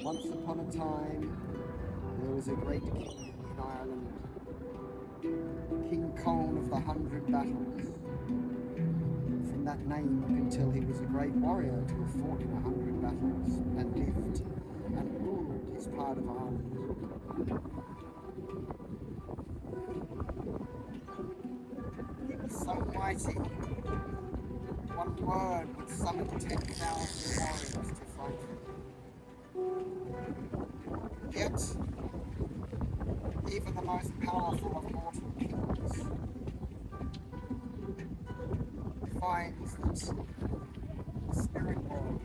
Once upon a time, there was a great king in Ireland, King Conn of the 100 Battles. From that name, you can tell he was a great warrior to have fought in 100 battles and lived and ruled his part of Ireland. He was so mighty, one word would summon 10,000 warriors to fight him. Yet, even the most powerful of mortal kings finds that the spirit world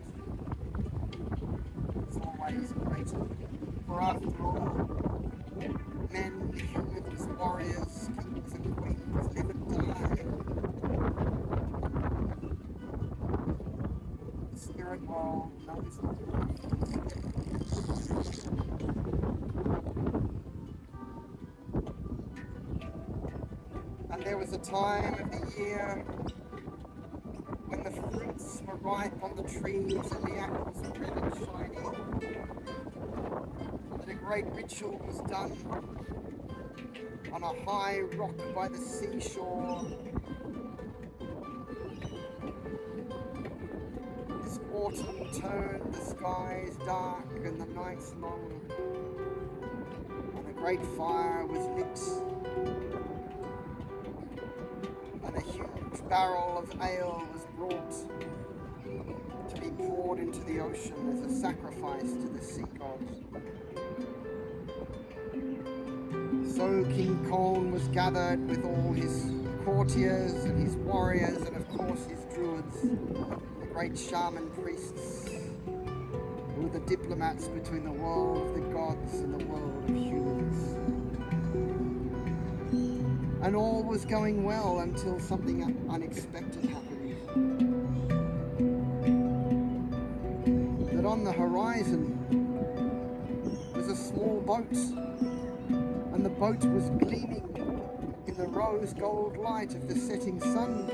is always greater. For after all, men, humans, warriors, kings and queens live and die. The spirit world knows not. And there was a time of the year when the fruits were ripe on the trees and the apples were red and shiny, that a great ritual was done on a high rock by the seashore. This autumn turned the skies dark and the nights long, and a great fire was lit, and a huge barrel of ale was brought to be poured into the ocean as a sacrifice to the sea gods. So King Conn was gathered with all his courtiers and his warriors and of course his druids, the great shaman priests, who were the diplomats between the world of the gods and the world of humans. And all was going well until something unexpected happened. That on the horizon was a small boat, and the boat was gleaming in the rose gold light of the setting sun.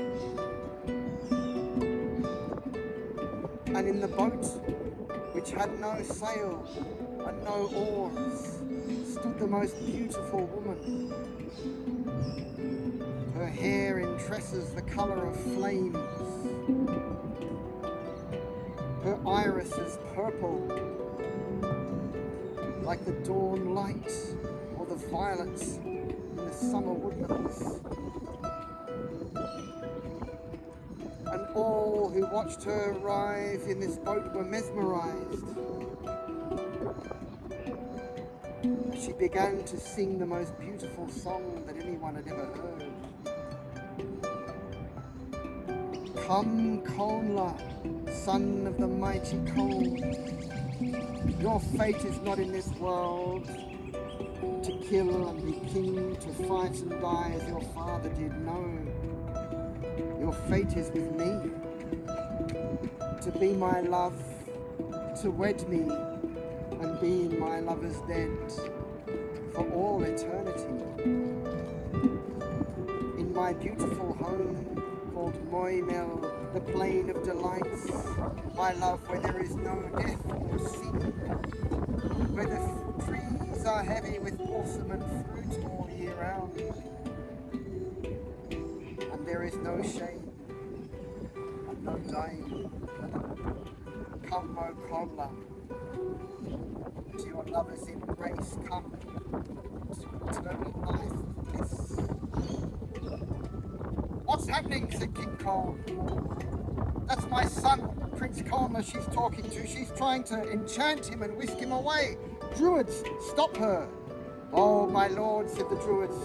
And in the boat, which had no sail and no oars, stood the most beautiful woman. Her hair in tresses the colour of flames, her irises purple, like the dawn light or the violets in the summer woodlands. And all who watched her arrive in this boat were mesmerised. She began to sing the most beautiful song that anyone had ever heard. Come, Connla, son of the mighty Conn. Your fate is not in this world, to kill and be king, to fight and die as your father did. No, your fate is with me, to be my love, to wed me and be in my lover's bed for all eternity. In my beautiful home called Moimel, the plain of delights, my love, where there is no death or sin, where the trees are heavy with blossom and fruit all year round, and there is no shame and no dying. Come, O Connla, to your lover's embrace, come to eternal life. Yes. What's happening? Said King Conn. That's my son, Prince Connla, she's talking to. She's trying to enchant him and whisk him away. Druids, stop her. Oh, my lord, said the druids,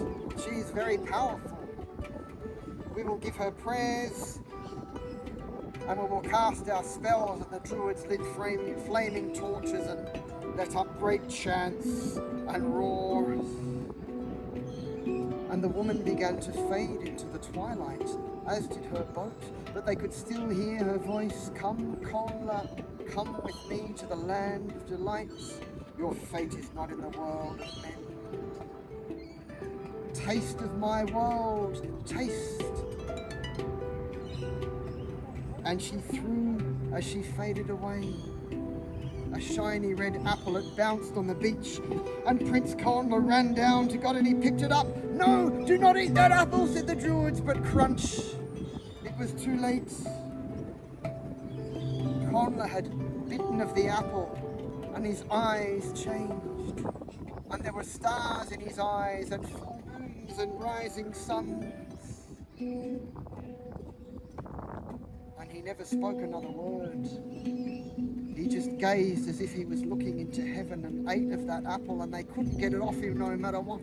she is very powerful. We will give her prayers and we will cast our spells. And the druids lit flaming torches and let up great chants and roars. And the woman began to fade into the twilight, as did her boat, but they could still hear her voice. Come, Connla, come with me to the land of delights, Your fate is not in the world of men. Taste of my world, taste. And she threw, as she faded away, a shiny red apple. It bounced on the beach, and Prince Connla ran down to God and he picked it up. No, do not eat that apple, said the Druids, but crunch. It was too late. Connla had bitten of the apple, and his eyes changed. And there were stars in his eyes, and full moons and rising suns. And he never spoke another word. He just gazed as if he was looking into heaven, and ate of that apple, and they couldn't get it off him no matter what.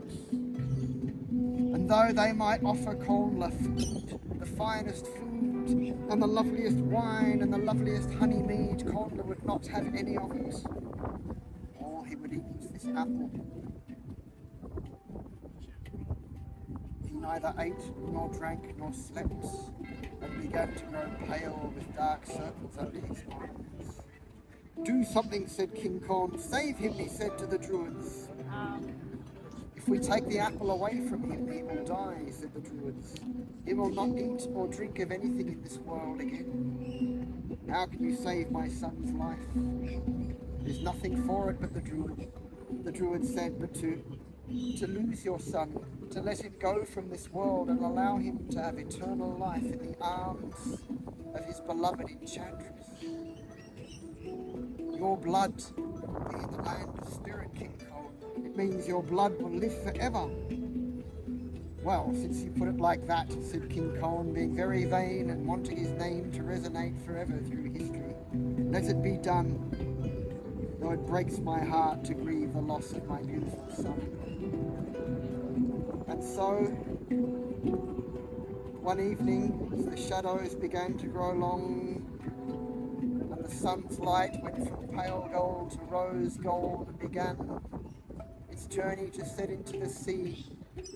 And though they might offer Connla food, the finest food, and the loveliest wine, and the loveliest honey mead, Connla would not have any of it. All he would eat was this apple. He neither ate, nor drank, nor slept, and began to grow pale with dark circles under his eyes. Do something, said King Conn. Save him, he said to the Druids. If we take the apple away from him, he will die, said the Druids. He will not eat or drink of anything in this world again. How can you save my son's life? There's nothing for it but the Druid said, but to lose your son, to let him go from this world and allow him to have eternal life in the arms of his beloved enchantress. Your blood be in the land of spirit, King Conn. It means your blood will live forever. Well, since you put it like that, said King Conn, being very vain and wanting his name to resonate forever through history, let it be done, though it breaks my heart to grieve the loss of my beautiful son. And so, one evening, as the shadows began to grow long, and the sun's light went from pale gold to rose gold and began its journey to set into the sea,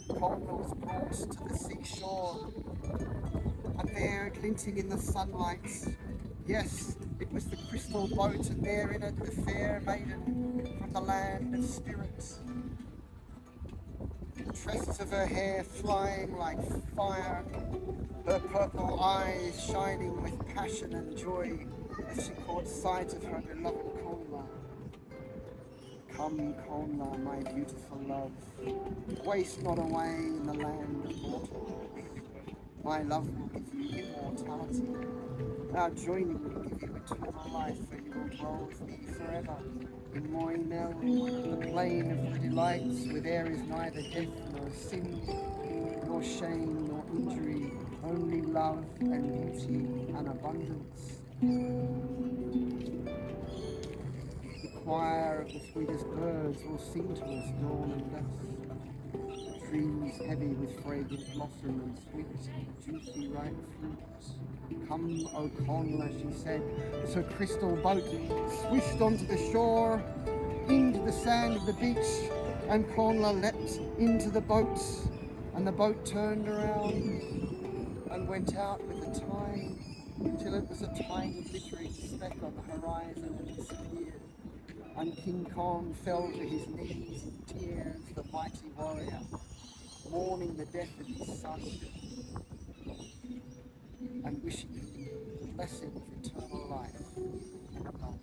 Connla was brought to the seashore, and there, glinting in the sunlight, yes, it was the crystal boat, and there in it the fair maiden from the land of spirits. The tresses of her hair flying like fire, her purple eyes shining with passion and joy as she caught sight of her beloved Connla. Come, Connla, my beautiful love, waste not away in the land of mortal. My love will give you immortality. Our joining will give you eternal life, and you will dwell with me forever in Moinel, the plain of the delights, where there is neither death nor sin, nor shame nor injury, only love and beauty and abundance. The choir of the sweetest birds will sing to us dawn and dusk. Trees heavy with fragrant blossom and sweet, juicy, ripe fruits. Come, O Connla, she said, as her crystal boat swished onto the shore, into the sand of the beach, and Connla leapt into the boat, and the boat turned around and went out with the tide, till it was a tiny glittering speck on the horizon and disappeared. And King Conn fell to his knees in tears, the mighty warrior, mourning the death of his son, and wishing him the blessing of eternal life and love.